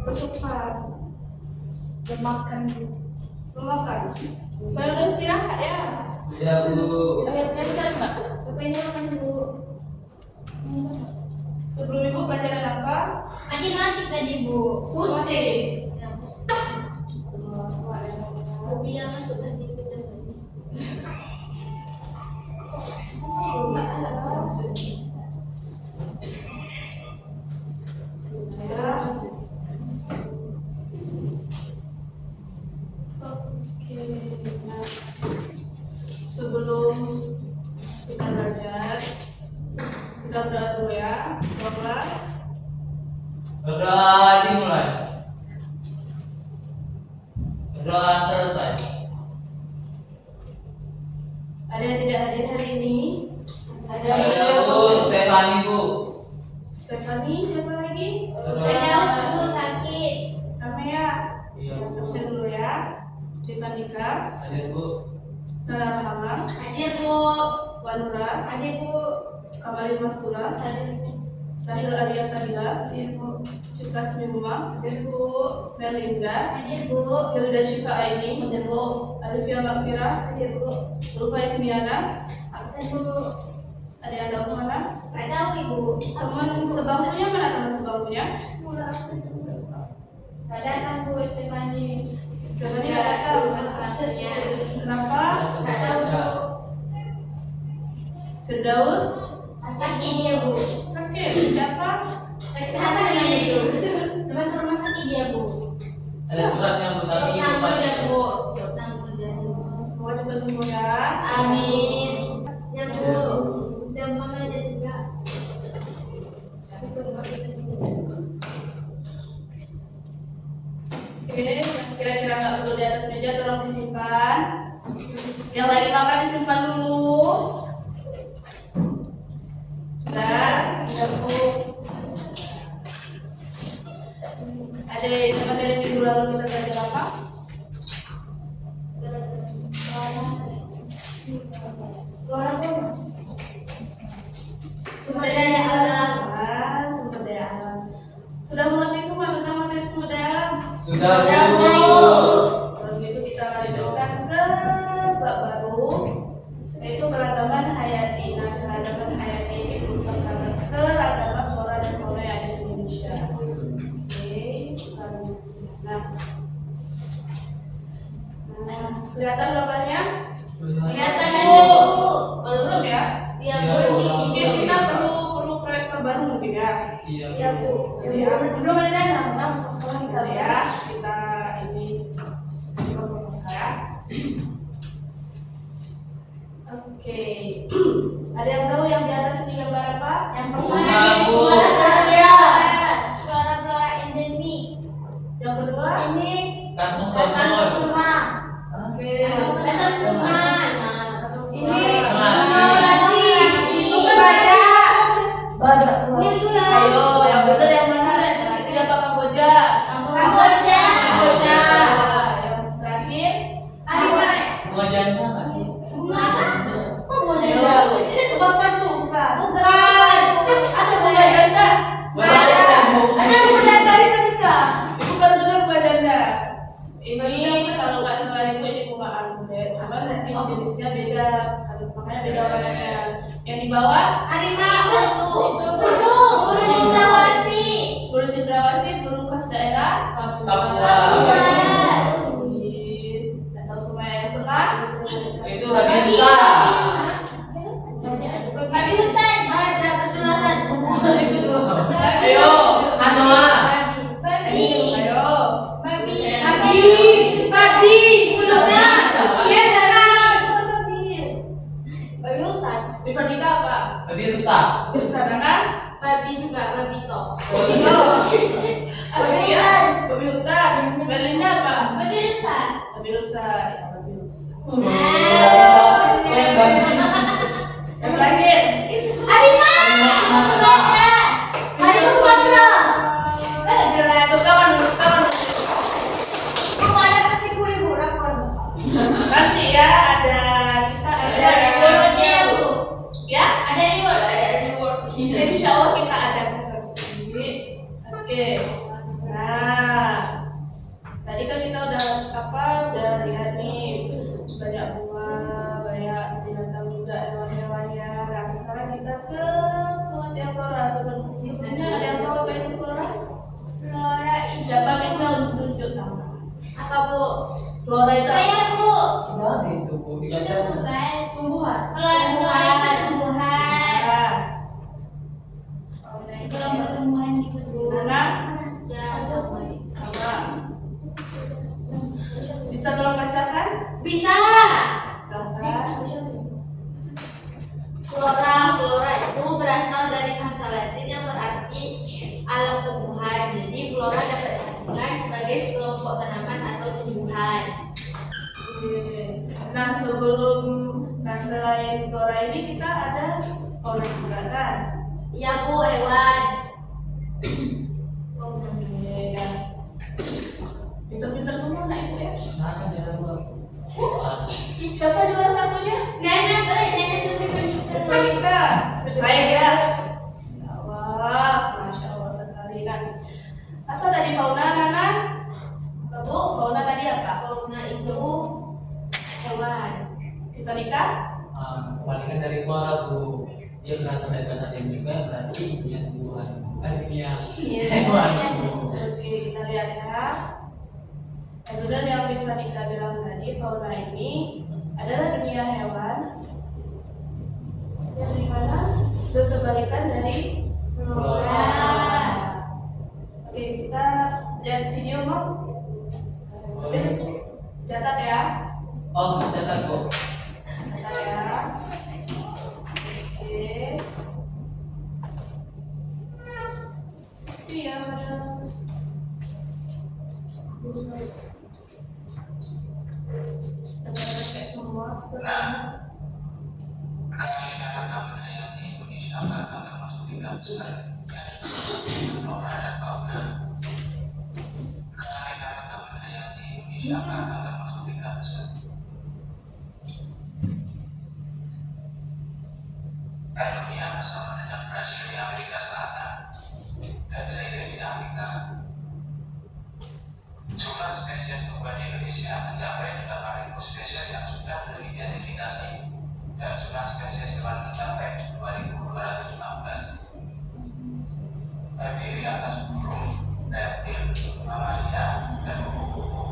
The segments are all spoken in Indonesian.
Bersumpah. Memakan. Baru udah istirahat ya. Ya Bu. Ayatnya bisa nggak? Bapaknya makan dulu. Sebelum ibu pelajaran apa? Matematik tadi Bu. Pusing. Hobi yang masuk tadi kita. Oke, nah sebelum kita belajar kita berdoa dulu ya, kelas. Berdoa dimulai. Berdoa selesai. Ada yang tidak hadir hari ini? Ada Bu Stefani Bu. Stefani, siapa lagi? Ada Bu sakit. Namanya Iya Bu. absen dulu ya. Rifanika, Ada Bu. Nala Rahama, Hadir Bu. Wanura, Hadir Bu. Kamalin Mastura, Hadir Bu. Rahil Alia Fadila, Hadir Bu. Cika Smimuma, Hadir Bu. Merlinda, Hadir Bu. Hilda Syifa Aini, Hadir Bu. Alifia Makfira, Hadir Bu. Ulfa Ismiana. Absen Bu. Ada yang tahu mana? Nggak tahu Ibu. Teman sebangkunya mana teman sebangkunya? Mulai absen Bu. Nggak datang Bu Stefani. Stefani nggak datang. Absennya. Kenapa? Nggak tahu Bu. Firdaus Sakit dia Bu. sakit. Kenapa? Sakit apa namanya itu? Masuk rumah sakit dia Bu. Ada suratnya Bu tapi Jawab lupa. ya Bu. Jawab ya. Semoga cepat sembuh ya. Amin. Ya Bu. Dan mama ada juga. Oke, yang kira-kira nggak perlu di atas meja tolong disimpan. Yang lagi makan disimpan dulu. Sudah, Bu. Ada teman dari minggu lalu kita belajar apa? Sumber daya alam. Sumber daya alam. Sudah mengerti semua tentang materi sumber daya alam? Sudah Sudah, Bu. Kalau gitu kita lanjutkan ke bab baru, yaitu keragaman hayati. Nah, keragaman hayati ini merupakan keragaman flora dan fauna yang ada di Indonesia. Oke, selanjutnya. Nah, kelihatan gambarnya? Kelihatan Bu. Bu. Belum ya? Dia Iya, Bu. Bu. Oke, kita perlu proyektor baru mungkin ya. Iya Ya Bu. Ya. Belum ada dana. Sekarang kita Kita ya, kita ini proposal ya. Oke, ada yang tahu yang di atas ini gambar apa? Yang pertama Bunga, Bu. Suara flora endemik. yang kedua Ini Kantong Batang sumur. semua. Oke, Batang semua. Ini Melati. itu badak. Ini tuh ya. ayo yang benar yang mana? Nanti apa Kamboja? Kamboja. Kamboja. Yang terakhir Harimau. Bunga janda nggak sih? Bunga apa? Ayo, Emas Batu bukan? Bukan. Ada bunga janda. Bunga janda, Bu. Ada bunga janda di Fatika. Ibu baru juga bunga janda. Ini kalau nggak salah ibu ini bunga anggrek, cuman nanti jenisnya beda, makanya beda warnanya. Yang di bawah Harimau. itu Burung cendrawasih. burung cendrawasih, burung khas daerah Papua. Nggak tahu semua yang tengah. Itu Rabiesa. Babi hutan. Ada keculasan. Itu tuh. Ayo, Anoa. Babi. ayo. Babi. Babi, Bulognya. Iya, Babi hutan. Di Fatika apa? Babi rusa. Di sana kan? Babi juga. Babi toh. Babi hutan. Berlinda apa? Babi rusa. Babi rusa. Ya, babi rusa. Yang terakhir. Harimau. Sumatera. Harimau Sumatera. Tuh kawan dulu, kawan dulu. Kamu ada kasih kue Bu, rapor. Nanti ya ada kita ada Rewardnya ya Bu. ya. Ada reward. Insya Allah kita ada nanti. Oke, Oke. Nah, tadi kan kita udah lihat nih banyak bunga, banyak binatang juga, hewan-hewannya. Nah, sekarang kita ke pengertian flora. Sebelumnya ada yang tahu apa itu flora? Flora Siapa bisa tunjuk nama? apa Bu? Flora itu Saya Bu. Ada itu Bu Itu dibaca. bukan. tumbuhan. Flora itu tumbuhan. Nah, fauna itu Kelompok tumbuhan gitu Bu. nanam Ya sama. sama. Bisa tolong bacakan? Bisa. Silakan. Flora itu berasal dari bahasa Latin yang berarti alam tumbuhan. Jadi flora dapat diartikan sebagai sekelompok tanaman atau tumbuhan. Nah, selain flora ini kita ada fauna juga kan? Ya Bu, hewan. Oke, ya. Pinter-pinter semua nak ibu ya. Nah, jalan gua. Siapa juara satunya? Nenek Supri Veronica. Saya ya. Wah, masya Allah sekali kan. Apa tadi fauna Nana? Bu, Fauna tadi apa? fauna itu hewan. Veronica? Kebalikan dari flora Bu. Dia berasal dari bahasa Latin juga berarti dunia tumbuhan. Bukan dunia hewan Bu. Oke, kita lihat ya. Benar yang Veronica bilang tadi, fauna ini adalah dunia hewan yang dimana berkebalikan dari flora. Oke, kita lihat video mau? Oke, catat ya. Oh, catat Bu. Catat ya. Oke. Seperti ya, madam. Kayak semua sebenarnya. Keragaman hayati Indonesia akan termasuk 3 besar, yaitu flora dan fauna. Keragaman hayati Indonesia akan termasuk 3 besar. Ethiopia bersama dengan Brasil di Amerika Selatan dan Zaire di Afrika. Jumlah spesies tumbuhan di Indonesia mencapai 8.000 spesies yang sudah teridentifikasi dan jumlah spesies hewan mencapai 2.215. Terdiri atas burung, reptil, mamalia, dan kupu-kupu.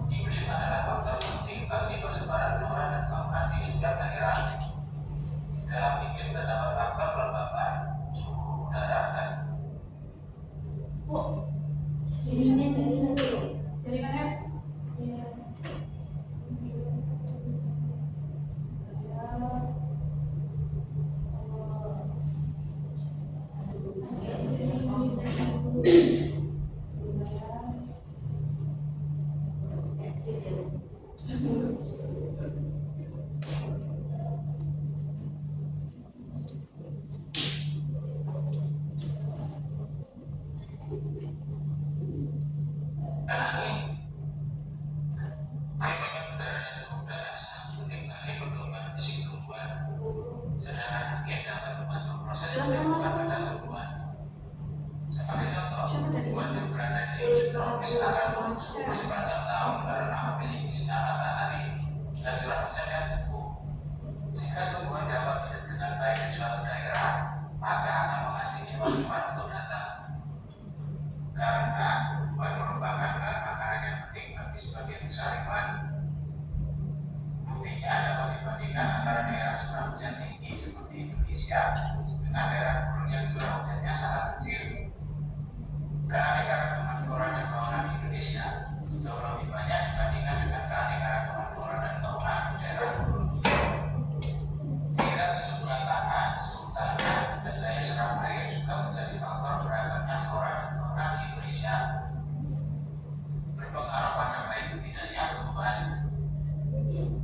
Iklim adalah faktor penting bagi persebaran flora dan fauna di setiap daerah. Dalam iklim terdapat faktor kelembapan, suhu udara, dan Jadinya dari nanti. Dari mana? Ya. angin. Kelembapan udara dan suhu udara sangat penting bagi perkembangan fisik tumbuhan. Sedangkan angin dapat membantu proses pertumbuhan pada tumbuhan. Sebagai contoh, tumbuhan yang berada di iklim tropis akan butuh suhu sepanjang tahun karena memiliki sinar matahari dan curah hujan yang cukup. Jika tumbuhan dapat hidup dengan baik di suatu daerah, maka akan memancing hewan-hewan untuk datang. Karena tumbuhan merupakan bahan makanan yang penting bagi sebagian besar hewan. Buktinya dapat dibandingkan antara daerah curah hujan tinggi seperti Indonesia dengan daerah gurun yang curah hujannya sangat kecil. Keanekaragaman flora dan fauna di Indonesia jauh lebih banyak dibandingkan dengan keanekaragaman flora dan fauna di daerah gurun. Tingkat kesuburan tanah, suhu tanah, dan daya serap air juga menjadi faktor beragamnya flora dan fauna di Indonesia. Berpengaruh pada baik tidaknya tumbuhan.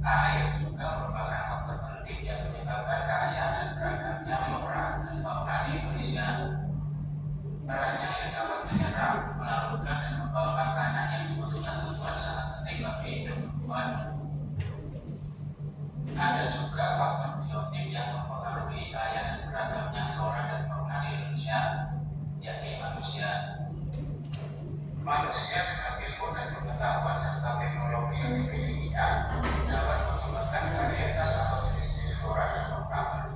Air juga merupakan faktor penting yang menyebabkan kaya dan beragamnya flora dan fauna di Indonesia. Perannya yang dapat menyerap, melarutkan, dan membawa makanan yang dibutuhkan tumbuhan sangat penting bagi hidup tumbuhan. Ada juga faktor biotik yang mempengaruhi kaya dan beragamnya flora dan fauna di Indonesia, yakni manusia. manusia dengan ilmu dan pengetahuan serta teknologi yang dimilikinya dapat mengembangkan varietas atau jenis flora dan fauna baru.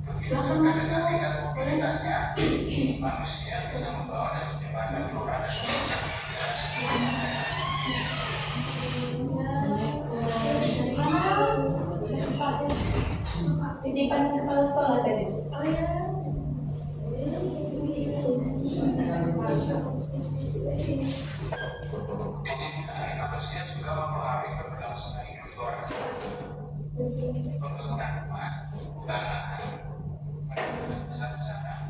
Begitu juga dengan tingkat mobilitasnya, manusia bisa membawa dan menyebarkan flora dan fauna ke seluruh daerah. Titipan kepala sekolah tadi. Oh ya. Di sini manusia juga mempengaruhi keberlangsungan hidup flora dan fauna. Pembangunan rumah, bangunan, perkebunan besar-besaran,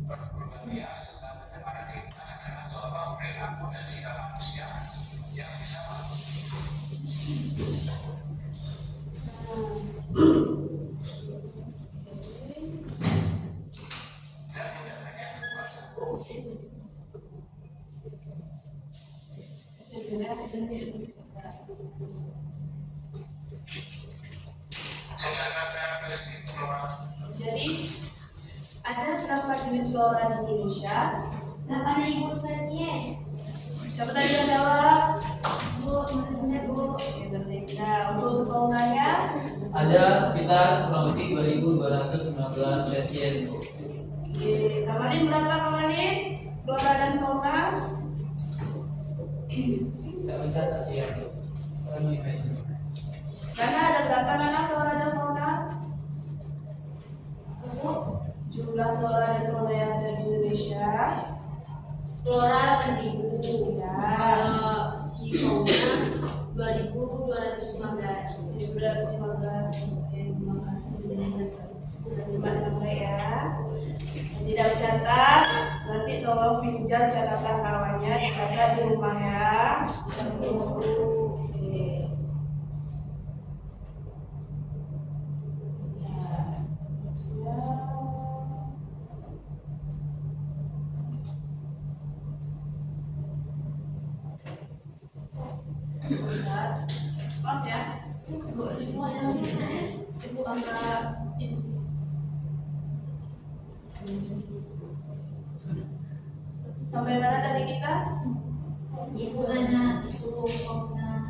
perkebunan liar serta pencemaran lingkungan adalah contoh perilaku dan sikap manusia yang bisa dan tidak banyak sedangkan karakteristik flora. Jadi ada berapa jenis flora di Indonesia? 8.000 spesies. Siapa tadi yang jawab? Bu, benar Bu. Oke, Merdeka. Untuk faunanya? Ada sekitar kurang lebih 2.219 spesies. Oke, Kamalin berapa Kamalin? Flora dan fauna? Tidak mencatat ya. Karena ada berapa Nana flora dan fauna? Bu, Jumlah flora dan fauna yang ada di Indonesia? flora 8.000. Ya. Kalau si fauna 2.215. 215. Oke, terima kasih. Sudah nyimak dengan baik ya. Yang tidak mencatat, nanti tolong pinjam catatan kawannya, dicatat di rumah ya. Oke. Ya. Maaf ya, Ibu semua yang ini, Ibu angkat ini. Sampai mana tadi kita? Ibu nanya itu fauna.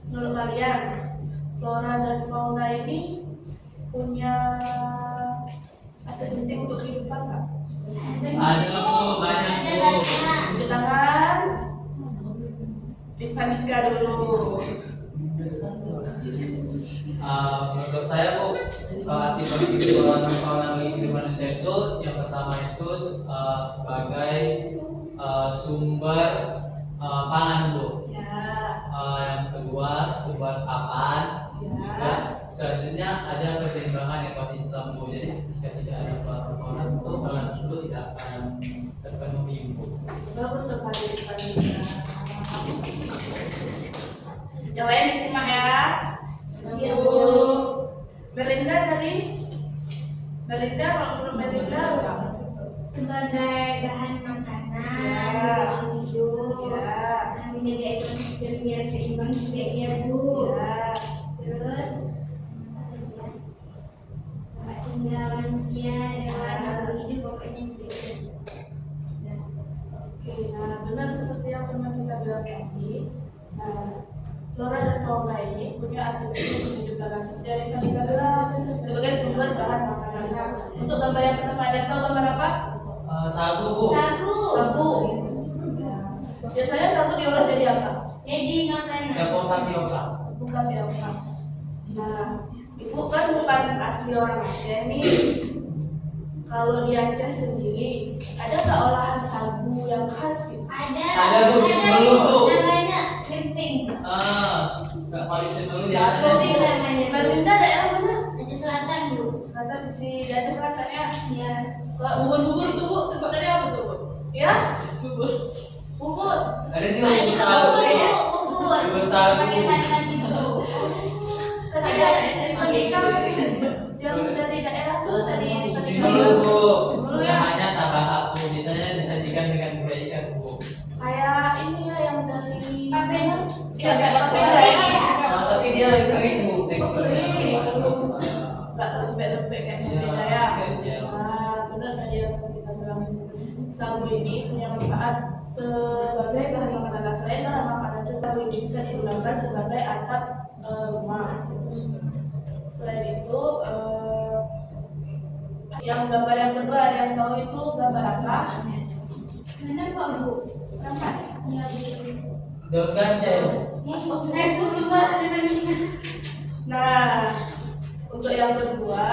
Menurut kalian, flora dan fauna ini punya arti penting untuk kehidupan nggak? Ada Bu, banyak Bu. Di tangan, Divanika dulu. Menurut saya Bu, arti bagi flora dan fauna bagi kehidupan manusia itu yang pertama itu sebagai sumber pangan Bu. Ya, Yang kedua sumber pakan. ya. Selanjutnya ada keseimbangan ekosistem Bu. Jadi jika tidak ada flora dan fauna itu pangan tersebut tidak akan terpenuhi Bu. Bagus sekali Divanika. Yang lain disimak ya. Iya, Bu. Bu. Melinda tadi. Melinda kalau belum Melinda apa? Sebagai bahan makanan, Ya. ruang hidup, Ya. menjaga ekosistem biar seimbang juga ya Bu. Ya. Terus tempat tinggal manusia, hewan, makhluk hidup pokoknya gitu. Oke, nah benar seperti yang teman kita bilang tadi. Nah, flora dan fauna ini punya arti penting untuk kehidupan manusia. Seperti yang Divanika bilang, sebagai sumber bahan makanan. Untuk gambar yang pertama, ada yang tahu gambar apa? Sagu Bu. Sagu. Sagu. Ya. Biasanya sagu diolah jadi apa? Jadi makanan. Tepung tapioka. Bukan diolah. Nah, ibu kan bukan asli orang Aceh nih. Kalau di Aceh sendiri, ada nggak olahan sagu yang khas gitu? Ada Bu, di Semelu Bu. namanya lempeng. Nggak paling dulu Lempeng biasanya. namanya. Melinda daerah mana? Aceh Selatan Bu. Selatan di Aceh Selatan ya. Ya. Kalau bubur-bubur itu Bu, tempat dari apa tuh Bu? Ya? Bubur. Bubur. Ada juga Ada bubur juga sagu. bubur. Bubur sagu. Pakai santan gitu. Tadi dari Divanika yang dari daerah tuh tadi. Simelu Bu. Simelu ya. Namanya tabahak Bu. Biasanya disajikan dengan gulai ikan Bu. Kayak ini ya yang dari Papeda. Iya, kayak papeda Papeda. ya. Tapi dia kering Bu. Teksturnya. Nggak lembek-lembek kayak Iya, papeda ya. iya. Nah, benar tadi yang kita bilang. tahu ini punya manfaat sebagai bahan makanan. Selain bahan makanan, tahu ini bisa digunakan sebagai atap rumah. Selain itu, yang gambar yang kedua ada yang tahu itu gambar apa? Mana Pak Bu? Apa? Ya, Daun ganja. Nah, untuk yang kedua,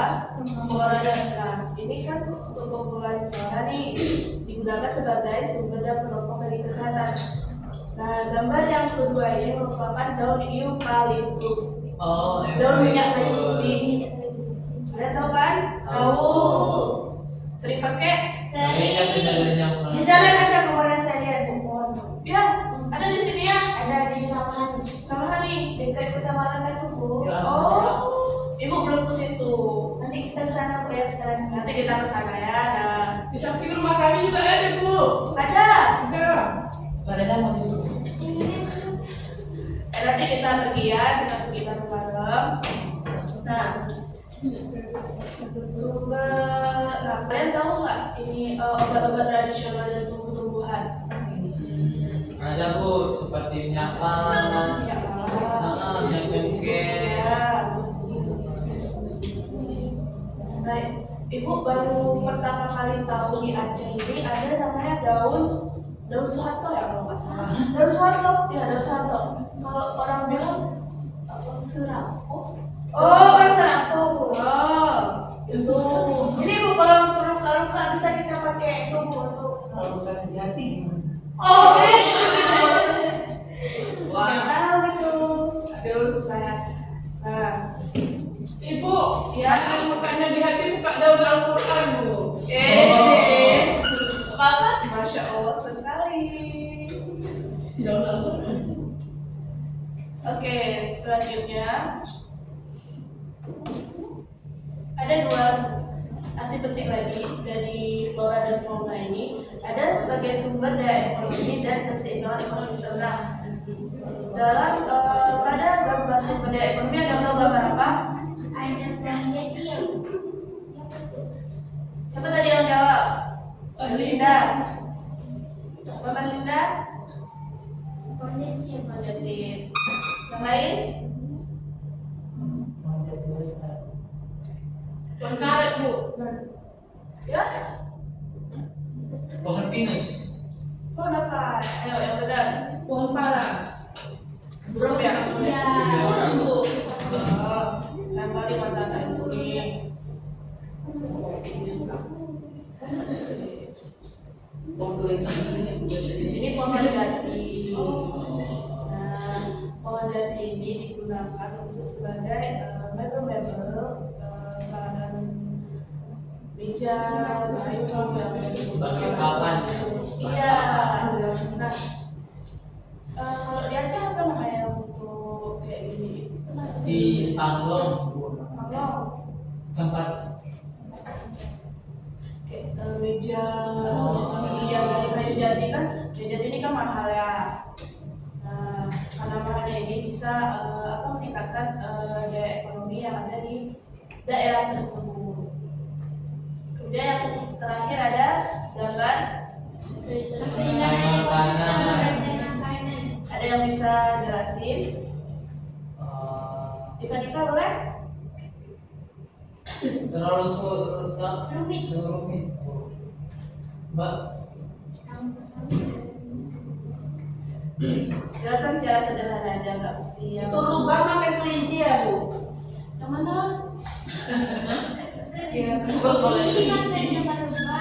flora dan nah, ini kan untuk penggunaan flora nih digunakan sebagai sumber dan penopang bagi kesehatan. Nah, gambar yang kedua ini merupakan daun eucalyptus. Oh, Daun minyak kayu putih. Kalian tahu kan? Tahu. Sering pakai? Sering Di jalan ada kemana saya lihat pohon. Ya, ada di sini ya. Ada di Samahan. Sama Hani. Dekat Kota Malang itu Bu. Ya. Oh, ibu belum ke situ. Nanti kita ke sana Bu ya sekarang. Nanti kita ke sana ya. Nah, Di samping rumah kami juga ada, Bu. ada. Ada. Padahal mau ditutup. Nanti kita pergi ya, kita pergi bareng-bareng. Nah, sumber. Nah, kalian tahu nggak ini obat-obat tradisional dari tumbuh-tumbuhan? Ada Bu, seperti minyak panas, minyak cengkeh. Ya. Nah, ibu baru pertama kali tahu di Aceh ini ada namanya daun Soeharto ya kalau nggak salah. Daun Soeharto. Ya, daun Soeharto. Kalau orang bilang serap. Oh, kan Soeharto Bu. Oh, itu. Ini Bu kalau untuk luka-luka bisa kita pakai itu Bu untuk. Kalau bukan di hati gimana? Oh, Wah, tahu itu. Aduh, susah ya. Nah, Ibu, ya. jangan bukannya di hati buka daun Al-Quran, Bu. Apa? Masya Allah sekali. Daun Al-Quran. Oke, selanjutnya ada dua arti penting lagi dari flora dan fauna ini. Ada sebagai sumber daya ekonomi dan keseimbangan ekosistem. Nah, dalam pada gambar sumber daya ekonomi ada gambar apa? Ada planet ya. Siapa tadi yang jawab? Linda. Bapak Linda? Planet ya. Lanjutin. Yang lain? Pohon karet, Bu. Ya? Pohon pinus. Pohon apa? Ayo, yang benar. Pohon pala. Burung ya? Ya. Burung, Bu. Oh, saya kali mata kayak ini. Pohon kelinci ini juga jadi. Ini pohon jati. Nah, pohon jati ini digunakan untuk sebagai mebel-mebel bahan meja, Sebagai papan. Iya. Nah, kalau di Aceh apa namanya untuk kayak gini? Di Panglong, Panglong. tempat Kayak meja kursi yang dari kayu jati kan, kayu jati ini kan mahal ya. Nah, karena mahalnya ini bisa meningkatkan daya ekonomi yang ada di daerah tersebut. Kemudian yang terakhir ada gambar. Keseimbangan ekosistem dan makanan. Ada yang bisa jelasin? Ivanika boleh? terlalu Rumit. rumit. Mbak, Jelaskan secara sederhana aja, nggak mesti yang Itu rubah makan kelinci ya, Bu? yang mana? Iya, Ini dimakan sama lupa.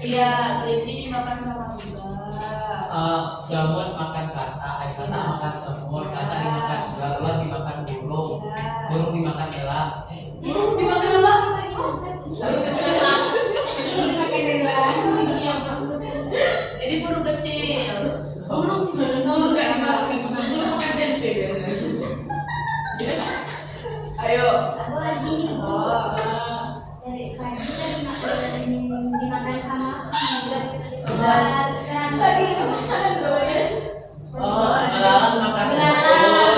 iya, kelinci dimakan sama juga. semut makan kata, kata makan semut, kata dimakan ular dimakan burung, burung dimakan elang. Dimakan lupa dimakan elang. Ini burung kecil. Burung nggak dimakan. Burung makan tempe kan? Ayo. Aku ada gini Bu. Oh, Dari pagi tadi dimakan sama Oh, elang makan Belalang,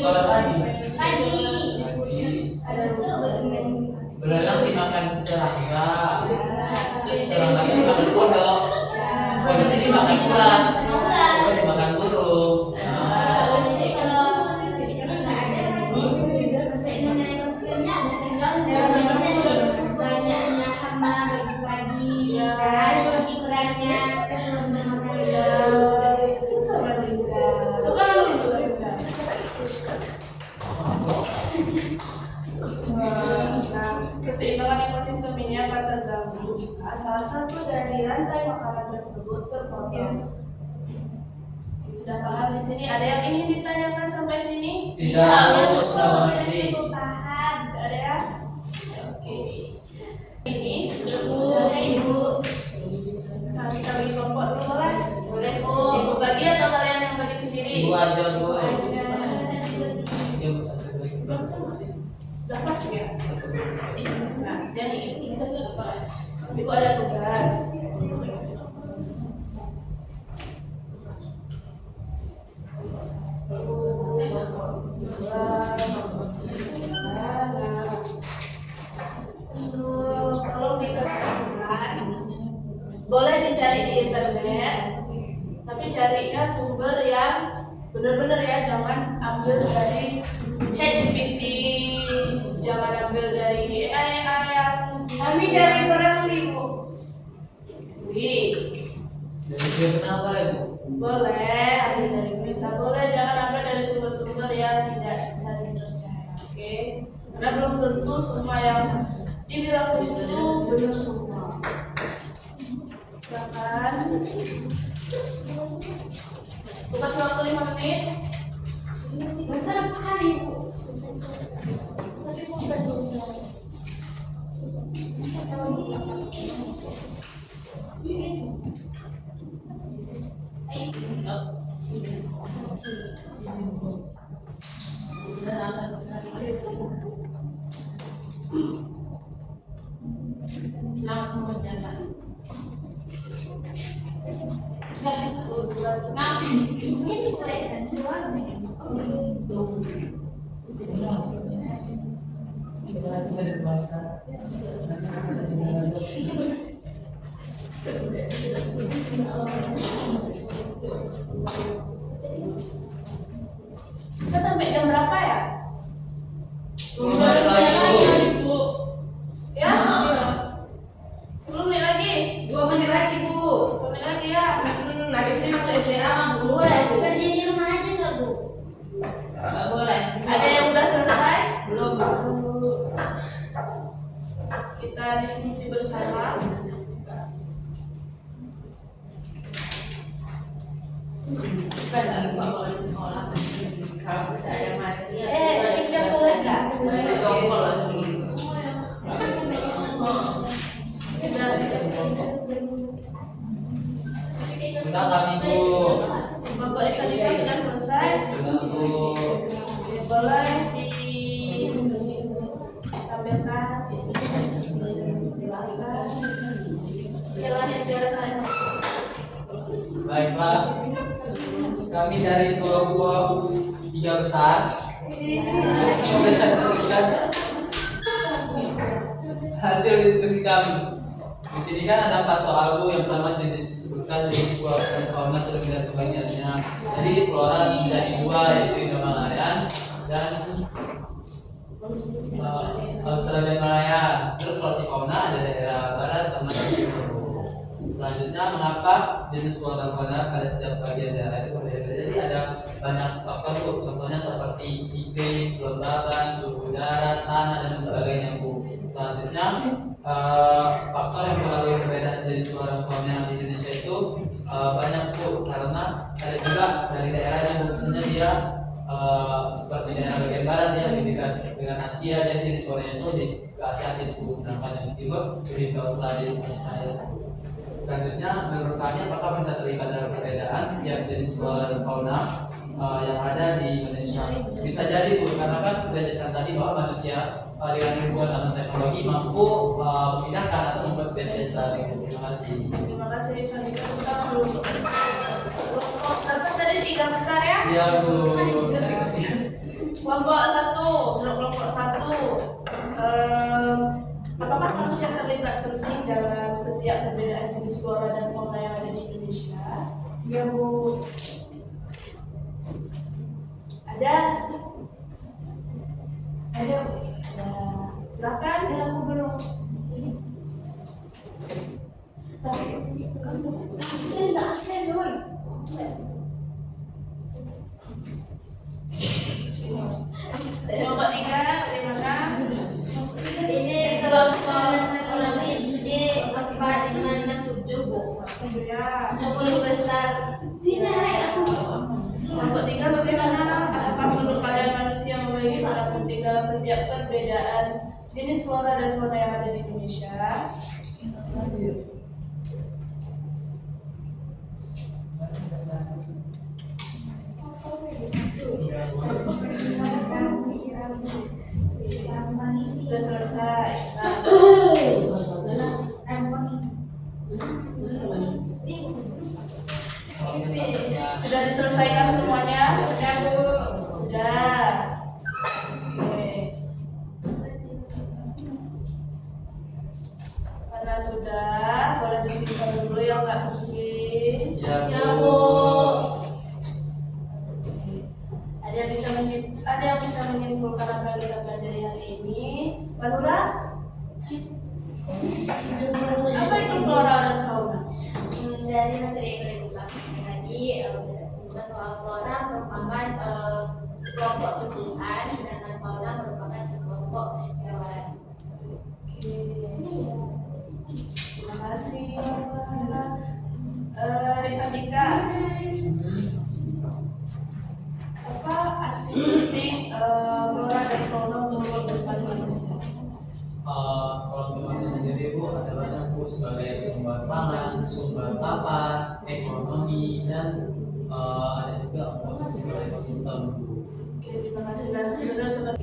kalau tadi tadi. tadi Habis itu Berenang dimakan seserangga. Terus seserangga itu dimakan kodok. Kodok itu dimakan ulat. Ulat dimakan burung. Jadi kalau nggak ada berarti mengenai konsepnya tinggal banyaknya hama bagi padi, kan, bagi kurangnya Itu kan lu sudah. Nah, keseimbangan ekosistem ini akan terganggu jika salah satu dari rantai makanan tersebut terpotong. Sudah paham di sini? Ada yang ingin ditanyakan sampai sini? Tidak, Bu, sudah mengerti. paham. Ada ya? Oke. Ini Ibu, nah, kita bagi kelompok dulu lah. boleh Bu. Ibu bagi atau kalian yang bagi sendiri? Ibu aja, Bu. Aja. Iya, Bu, satu lagi. Udah pas ya? Nah, jadi Ibu ada tugas. Kalau dikatakan boleh dicari di internet, tapi carinya sumber yang benar-benar ya, jangan ambil dari ChatGPT, jangan ambil dari AI yang Kami dari orang Ibu. Jadi dia kenapa ya, Bu? boleh ambil dari berita, boleh jangan ambil dari sumber-sumber yang tidak bisa dipercaya, oke? Karena belum tentu semua yang dibilang di situ benar semua. Silakan. Buka waktu 5 menit. Bentar apaan Ibu? Masih komplek belum. Langsung berjalan. Kita sampai jam berapa ya? 10 menit lagi, Bu. Ya? Iya. 10 menit lagi. 2 menit lagi Bu. 2 menit lagi ya. Habis ini masuk SMA Bu. Boleh kerja di rumah aja nggak Bu? Nggak boleh. Ada yang udah selesai? Belum Bu. Kita diskusi bersama. Kan harus kalau di sekolah kalau saya mati ya. Pinjam boleh nggak? Dongkol lagi. Sudah kami, Bu. Bapak Ikan sudah selesai. Sudah, Bu. Boleh ditampilkan. Silakan. Jalan yang sudah saya. Baiklah, kami dari kelompok 3 besar presentasikan hasil diskusi kami. Di sini kan ada 4 soal, Bu. Yang pertama disebutkan di flora dan fauna sudah tidak kebanyakannya. Jadi flora dari 2 yaitu Indomalaya dan Australia Malaya. Terus kalau si fauna ada daerah barat sama timur. Selanjutnya, mengapa jenis flora dan fauna pada setiap bagian daerah itu berbeda? Jadi ada banyak faktor, Bu. Contohnya seperti iklim, kelembaban, suhu udara, tanah dan sebagainya, Bu. Selanjutnya, faktor yang mempengaruhi perbedaan jenis flora dan fauna yang di Indonesia itu banyak, Bu. Karena ada juga dari daerah yang misalnya dia seperti daerah bagian barat yang lebih dekat dengan Asia, dan jenis faunanya itu di Asiatis, Bu. Sedangkan yang timur lebih ke Australia. Selanjutnya, menurut kami apakah bisa terlibat dalam perbedaan setiap jenis flora dan fauna yang ada di Indonesia? Bisa jadi, Bu, karena kan seperti dijelaskan tadi bahwa manusia dengan ilmu atau teknologi mampu memindahkan atau membuat spesies baru. Terima kasih. Terima kasih. Kita belum. Berapa tadi 3 besar ya? Iya, Bu. Kelompok 1, kelompok 1. manusia terlibat penting dalam setiap perbedaan jenis flora dan fauna yang ada di Indonesia? Ya Bu. Ada? Ada. Nah, silakan. Ya aku belum. Ini nggak aksen dulu. Coba tiga, dari mana? Ini kelompok orang ini 4, 5, 6, 7 Bu. Ya. 10 besar. Sini aku. Kelompok tiga bagaimana? Apakah menurut kalian manusia memiliki peran penting dalam setiap perbedaan jenis flora dan fauna yang ada di Indonesia? Sudah selesai. Sudah diselesaikan semuanya? Sudah Bu? Sudah. Oke. Karena sudah, boleh disimpan dulu ya Mbak mungkin. Ya Ya Bu. Bu. Ada yang bisa menyimpulkan apa yang kita pelajari hari ini? Mbak Nura? Apa itu flora dan fauna? Dari materi yang tadi menjelaskan bahwa flora merupakan sekelompok tumbuhan, sedangkan fauna merupakan sekelompok hewan. Terima kasih. Rifadika, apa arti penting flora dan fauna untuk kehidupan manusia? Kalau untuk kami sendiri Bu adalah Bu sebagai sumber pangan, sumber papan, ekonomi dan ada juga potensi ekosistem. Oke, terima kasih dan sudah selesai.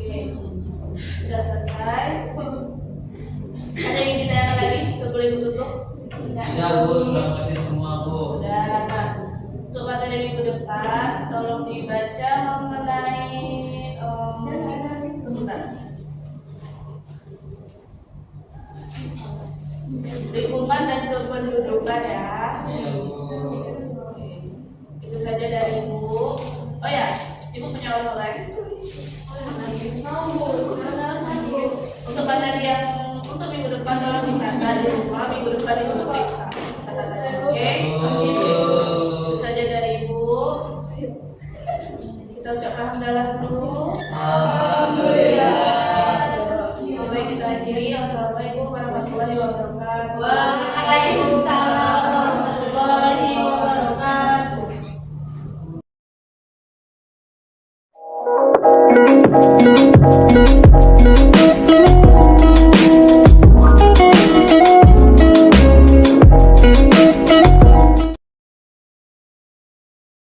Ada yang ditanyakan lagi sebelum Ibu tutup? Tidak Bu, sudah mengerti semua Bu. Sudah, Pak. Untuk materi minggu depan, tolong dibaca mengenai sebentar. Lingkungan dan kependudukan ya. Iya Bu. Oke. Itu saja dari Ibu. Oh ya, Ibu punya oleh-oleh. Untuk materi yang untuk minggu depan tolong ditata di rumah. Minggu depan Ibu periksa catatannya. Oke. Itu saja dari Ibu. Kita ucapkan hamdalah dulu. Alhamdulillah. Baik kita akhiri. Wassalamualaikum warahmatullahi wabarakatuh. Waalaikumsalam warahmatullahi wabarakatuh.